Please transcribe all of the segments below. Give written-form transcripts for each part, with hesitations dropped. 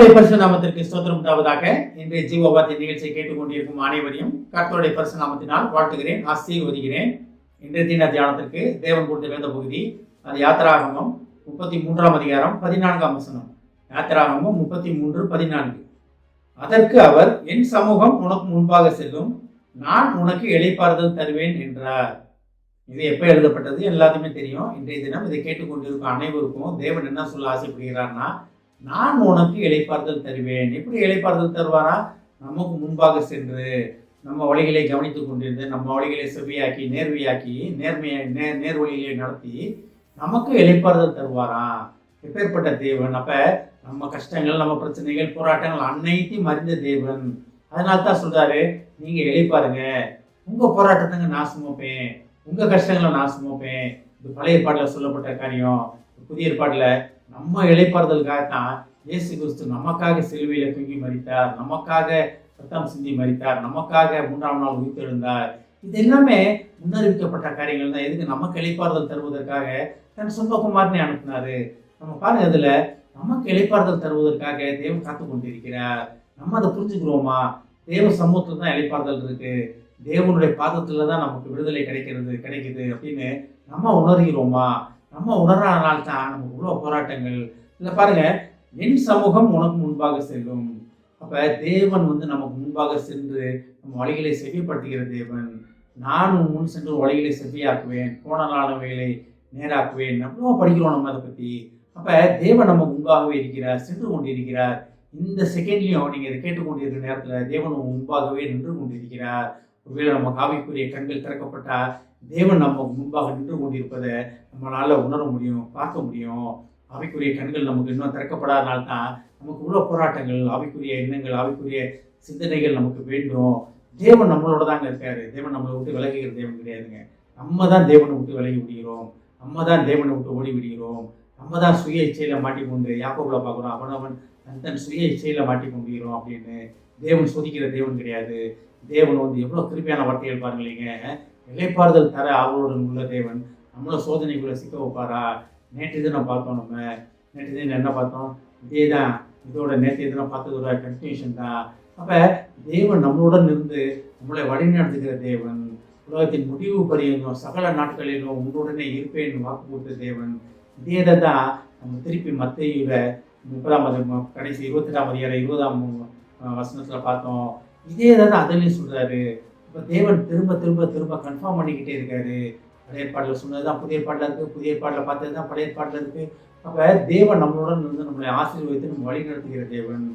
கர்த்தருடைய பரிசு நாமத்திற்கு ஸ்தோத்திரம் உண்டாவதாக. இன்றைய ஜீவவார்த்தை நிகழ்ச்சியை கேட்டுக்கொண்டிருக்கும் அனைவரையும் கர்த்தருடைய பரிசு நாமத்தினால் வாழ்த்துகிறேன், ஆசீர்வதிக்கிறேன். இன்றைய தின தியானத்திற்கு தேவன் கொடுத்த வேத பகுதி அது யாத்திராகமம் 33 அதிகாரம் 14 வசனம். யாத்திராகமம் 33:14. அதற்கு அவர், என் சமூகம் உனக்கு முன்பாக செல்லும், நான் உனக்கு இளைப்பாறுதல் தருவேன் என்றார். இது எப்ப எழுதப்பட்டது எல்லாத்தையுமே தெரியும். இன்றைய தினம் இதை கேட்டுக்கொண்டிருக்கும் அனைவருக்கும் தேவன் என்ன சொல்ல ஆசைப்படுகிறார்னா, நான் உனக்கு இளைப்பாறுதல் தருவேன். எப்படி இளைப்பாறுதல் தருவாரா? நமக்கு முன்பாக சென்று நம்ம வழிகளை கவனித்துக் கொண்டிருந்து நம்ம வழிகளை செவ்வியாக்கி நேர்மையாக்கி நேர் வழிகளை நடத்தி நமக்கு இளைப்பாறுதல் தருவாராம். எப்பேற்பட்ட தேவன்! அப்ப நம்ம கஷ்டங்கள், நம்ம பிரச்சனைகள், போராட்டங்கள் அனைத்தையும் அறிந்த தேவன். அதனால தான் சொல்றாரு, நீங்க இளைப்பாருங்க, உங்க போராட்டத்துக்கு நான் சுமப்பேன், உங்க கஷ்டங்களை நான் சுமப்பேன். இது பழைய ஏற்பாட்டில் சொல்லப்பட்ட காரியம். புதிய ஏற்பாட்டில் நம்ம இளைப்பாறுதலுக்காகத்தான் இயேசு கிறிஸ்து நமக்காக சிலுவையில தூங்கி மரித்தார், நமக்காக ரத்தம் சிந்தி மரித்தார், நமக்காக 3ஆம் நாள் உயிர்த்தெழுந்தார். இது எல்லாமே முன்னறிவிக்கப்பட்ட காரியங்கள் தான். எதுக்கு? நமக்கு இளைப்பாறுதல் தருவதற்காக தன் சொந்த குமாரனை அனுப்பினாரு. நம்ம பாருங்க, இதுல நமக்கு இளைப்பாறுதல் தருவதற்காக தேவன் காத்து கொண்டிருக்கிறார். நம்ம அதை புரிஞ்சுக்கிறோமா? தேவ சமூகத்துல தான் இளைப்பாறுதல் இருக்கு, தேவனுடைய பாதத்துல தான் நமக்கு விடுதலை கிடைக்குது அப்படின்னு நம்ம உணர்கிறோமா? நம்ம உணர்றதுனால தான் நமக்கு இவ்வளோ போராட்டங்கள். இல்லை பாருங்க, என் சமூகம் உனக்கு முன்பாக செல்லும். அப்ப தேவன் நமக்கு முன்பாக சென்று நம்ம வழிகளை செவிப்படுத்துகிற தேவன். நான் முன் சென்று வழிகளை செவியாக்குவேன், கோணலானவைகளை நேராக்குவேன். எவ்வளோ படிக்கிறோம் நம்ம அதை பற்றி. அப்ப தேவன் நம்ம முன்பாகவே இருக்கிறார், சென்று கொண்டிருக்கிறார். இந்த செகண்ட்லையும் நீங்க இதை கேட்டுக்கொண்டிருக்கிற நேரத்துல தேவன் முன்பாகவே நின்று கொண்டிருக்கிறார். ஒருவேளை நம்ம ஆவிக்குரிய கண்கள் திறக்கப்பட்டா தேவன் நம்ம முன்பாக நின்று கொண்டிருப்பதை நம்மளால உணர முடியும், பார்க்க முடியும். ஆவிக்குரிய கண்கள் நமக்கு இன்னும் திறக்கப்படாதனால்தான் நமக்கு உள்ள போராட்டங்கள், ஆவிக்குரிய எண்ணங்கள், ஆவிக்குரிய சிந்தனைகள் நமக்கு வேண்டும். தேவன் நம்மளோட தாங்க இருக்காரு. தேவன் நம்மளை விட்டு விலகுகிற தேவன் கிடையாதுங்க. நம்ம தான் தேவனை விட்டு விலகி விடுகிறோம், நம்ம தான் தேவனை விட்டு ஓடி விடுகிறோம், நம்ம தான் சுய இச்சையில மாட்டிக்கொண்டு யாக்கோபுல பார்க்குறோம், அவன் தன் சுய இச்சையில மாட்டிக்கொண்டுகிறோம் அப்படின்னு. தேவன் சோதிக்கிற தேவன் கிடையாது. தேவன் எவ்வளோ கிருபையான வார்த்தைகள் பாருங்களீங்க. இளைப்பாறுதல் தர ஆவலுடன் உள்ள தேவன் நம்மள சோதனைக்குள்ள சிக்க வைப்பாரா? நேற்று தினம் பார்த்தோம், நேற்று தினம் என்ன பார்த்தோம்? இதே தான், இதோட நேற்று தினம் பார்த்ததோட கன்டினியூஷன் தான். அப்ப தேவன் நம்மளுடன் இருந்து நம்மளை வழிநடத்துகிற தேவன். உலகத்தின் முடிவு பரியந்தம் சகல நாட்களிலும் உங்களுடனே இருப்பேன் வாக்கு கொடுத்த தேவன். இதே தான் நம்ம திருப்பி மத்தேயுல 30 கடைசி 28ஆம் அதிகாரம் 20ஆம் வசனத்துல பார்த்தோம். இதே தான் அதுலேயும் சொல்றாரு. இப்போ தேவன் திரும்ப திரும்ப திரும்ப கன்ஃபார்ம் பண்ணிக்கிட்டே இருக்காரு. பழைய ஏற்பாட்டில் சொன்னது தான் புதிய ஏற்பாட்டில் இருக்குது, புதிய ஏற்பாட்டில் பார்த்தது தான் பழைய ஏற்பாட்டில் இருக்குது. அப்போ தேவன் நம்மளுடன் நம்மளை ஆசீர்வதித்து நம்ம வழி நடத்துகிற தேவன்,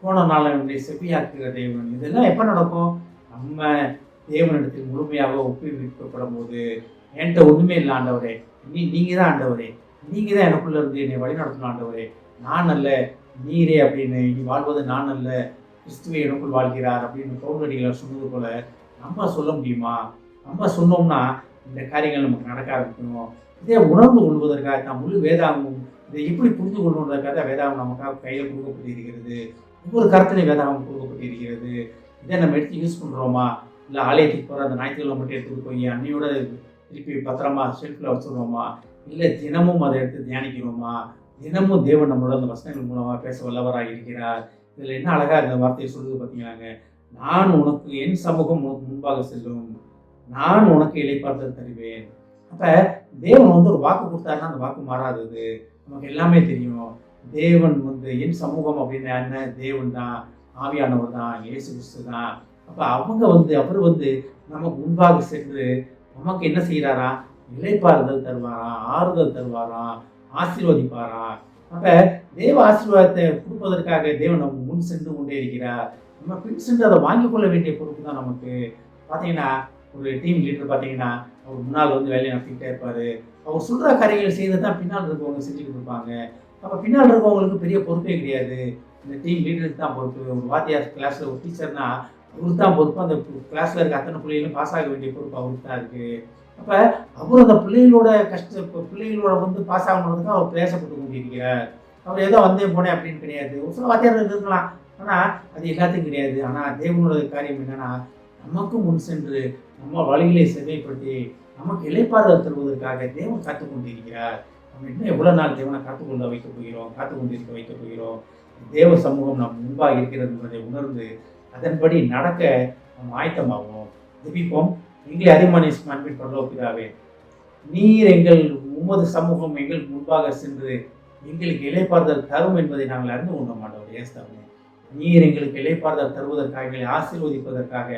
போன நாளை நம்மளை செப்பியாக்குகிற தேவன். இதெல்லாம் எப்போ நடக்கும்? நம்ம தேவனிடத்தில் முழுமையாக ஒப்புவிக்கப்படும் போது. என்கிட்ட ஒன்றுமே இல்லை ஆண்டவரே, நீங்கள் தான் ஆண்டவரே, நீங்கள் தான் எனக்குள்ளே இருந்து என்னை வழி நடத்தணும் ஆண்டவரே, நான் அல்ல நீரே அப்படின்னு. நீ வாழ்வது நான் அல்ல, கிறிஸ்துவை எனக்குள் வாழ்கிறார் அப்படின்னு பவுலடிகளை சொன்னது போல நம்ம சொல்ல முடியுமா? நம்ம சொன்னோம்னா இந்த காரியங்கள் நமக்கு நடக்க ஆரம்பிக்கணும். இதே உணர்ந்து கொள்வதற்காக தான் முழு வேதாகமும். இதை எப்படி புரிந்து கொள்வதற்காக வேதாகம் நமக்காக கையில் கொடுக்கப்பட்டிருக்கிறது. ஒவ்வொரு கருத்திலையும் வேதாகம் கொடுக்கப்பட்டிருக்கிறது. இதை நம்ம எடுத்து யூஸ் பண்ணுறோமா? இல்லை ஆலயத்துக்கு போகிற அந்த ஞாயிற்றுக்கிழமை மட்டும் எடுத்துகிட்டு போய் அன்னையோட திருப்பி பத்திரமா ஷெல்ஃபில் வச்சுருவோமா? இல்லை தினமும் அதை எடுத்து தியானிக்கிறோமா? தினமும் தேவன் நம்மளோட அந்த வசனங்கள் மூலமாக பேச வல்லவராக இருக்கிறார். இதில் என்ன அழகாக இந்த வார்த்தையை சொல்லுது பார்த்தீங்கன்னாங்க, நான் உனக்கு, என் சமூகம் உனக்கு முன்பாக செல்லும், நான் உனக்கு இளைப்பாறுதல் தருவேன். அப்போ தேவன் ஒரு வாக்கு கொடுத்தாருன்னா அந்த வாக்கு மாறாதது. நமக்கு எல்லாமே தெரியும். தேவன் என் சமூகம் அப்படின்னு என்ன? தேவன் தான், ஆவியானவர் தான், இயேசு கிறிஸ்து தான். அப்போ அவங்க அவர் நமக்கு முன்பாக சென்று நமக்கு என்ன செய்கிறாரா? இளைப்பாறுதல் தருவாராம், ஆறுதல் தருவாராம், ஆசீர்வதிப்பாராம். அப்ப தேவ ஆசீர்வாதத்தை கொடுப்பதற்காக தேவன் நம்ம முன் சென்று கொண்டே இருக்கிறார். நம்ம பின் சென்று அதை வாங்கிக் கொள்ள வேண்டிய பொறுப்பு தான் நமக்கு. பார்த்தீங்கன்னா ஒரு டீம் லீடர் பார்த்தீங்கன்னா அவர் முன்னால் வேலையை நடத்திக்கிட்டே இருப்பார். அவர் சொல்கிற காரியங்கள் செய்து தான் பின்னால் இருக்கவங்க செஞ்சுக்கிட்டு இருப்பாங்க. அப்போ பின்னால் இருக்கவங்களுக்கு பெரிய பொறுப்பே கிடையாது. இந்த டீம் லீடருக்கு தான் பொறுப்பு. ஒரு வாத்தியார் கிளாஸில் ஒரு டீச்சர்னா அவருக்கு தான் பொறுப்பு. அந்த கிளாஸில் இருக்க அத்தனை பிள்ளைகளும் பாஸ் ஆக வேண்டிய பொறுப்பு அவருக்கு தான் இருக்குது. அப்போ அவர் அந்த பிள்ளைகளோட பிள்ளைகளோட பாஸ் ஆகணுன்றதுக்கு அவர் பிரயாசப்பட்டு கொண்டிருக்கிறார். அவர் ஏதோ போனேன் அப்படின்னு கிடையாது. ஒரு சில வாத்தியார்கள் இருக்கலாம், ஆனால் அது எல்லாத்தையும் கிடையாது. ஆனால் தேவனோட காரியம் என்னன்னா, நமக்கு முன் சென்று நம்ம வழிகளை செவைப்படுத்தி நமக்கு இளைப்பாறுதல் தருவதற்காக தேவன் காத்து கொண்டிருக்கிறார். நம்ம இன்னும் எவ்வளோ நாள் தேவனை காத்துக்கொள்ள வைக்கப் போகிறோம், காத்து கொண்டிருக்க வைக்கப் போகிறோம். தேவ சமூகம் நம் முன்பாக இருக்கிறது என்பதை உணர்ந்து அதன்படி நடக்க நாம் ஆயத்தமாகும். ஜெபிப்போம். எங்களை அதிகமான அன்பின் பரலோக பிதாவே, நீர் உமது சமூகம் எங்களுக்கு முன்பாக சென்று எங்களுக்கு இளைப்பாறுதல் தரும் என்பதை நாங்கள் அறிந்து கொண்டோம் ஆண்டவரே. ஏசுதாவே, நீர் எங்களுக்கு இளைப்பாறுதல் தருவதற்காக, எங்களை ஆசீர்வதிப்பதற்காக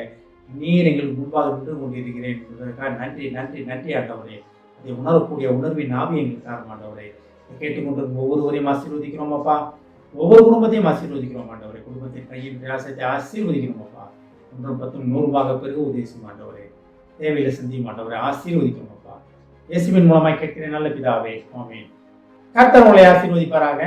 நீர் எங்களுக்கு முன்பாக நின்று கொண்டிருக்கிறேன் என்பதற்காக நன்றி நன்றி நன்றி ஆண்டவரே. அதை உணரக்கூடிய உணர்வின் ஆவி எங்களுக்கு தாரும் ஆண்டவரே. கேட்டுக்கொண்டிருக்கும் ஒவ்வொருவரையும் ஆசீர்வதிக்கிறோம் அப்பா. ஒவ்வொரு குடும்பத்தையும் ஆசீர்வதிக்கிறோம் ஆண்டவரே. குடும்பத்தின் கையின் பிரயாசத்தை ஆசீர்வதிக்கிறோம் அப்பா. 1 10 100 பெருக உதேசம் ஆண்டவரே. தேவையில சிந்தியும் ஆண்டவரை ஆசீர்வதிக்கிறோம் அப்பா. இயேசுவின் மூலமாய் கேட்கிறேன் நல்ல பிதாவே, ஆமென். கர்த்தர் உங்களை ஆசீர்வதிப்பாராக.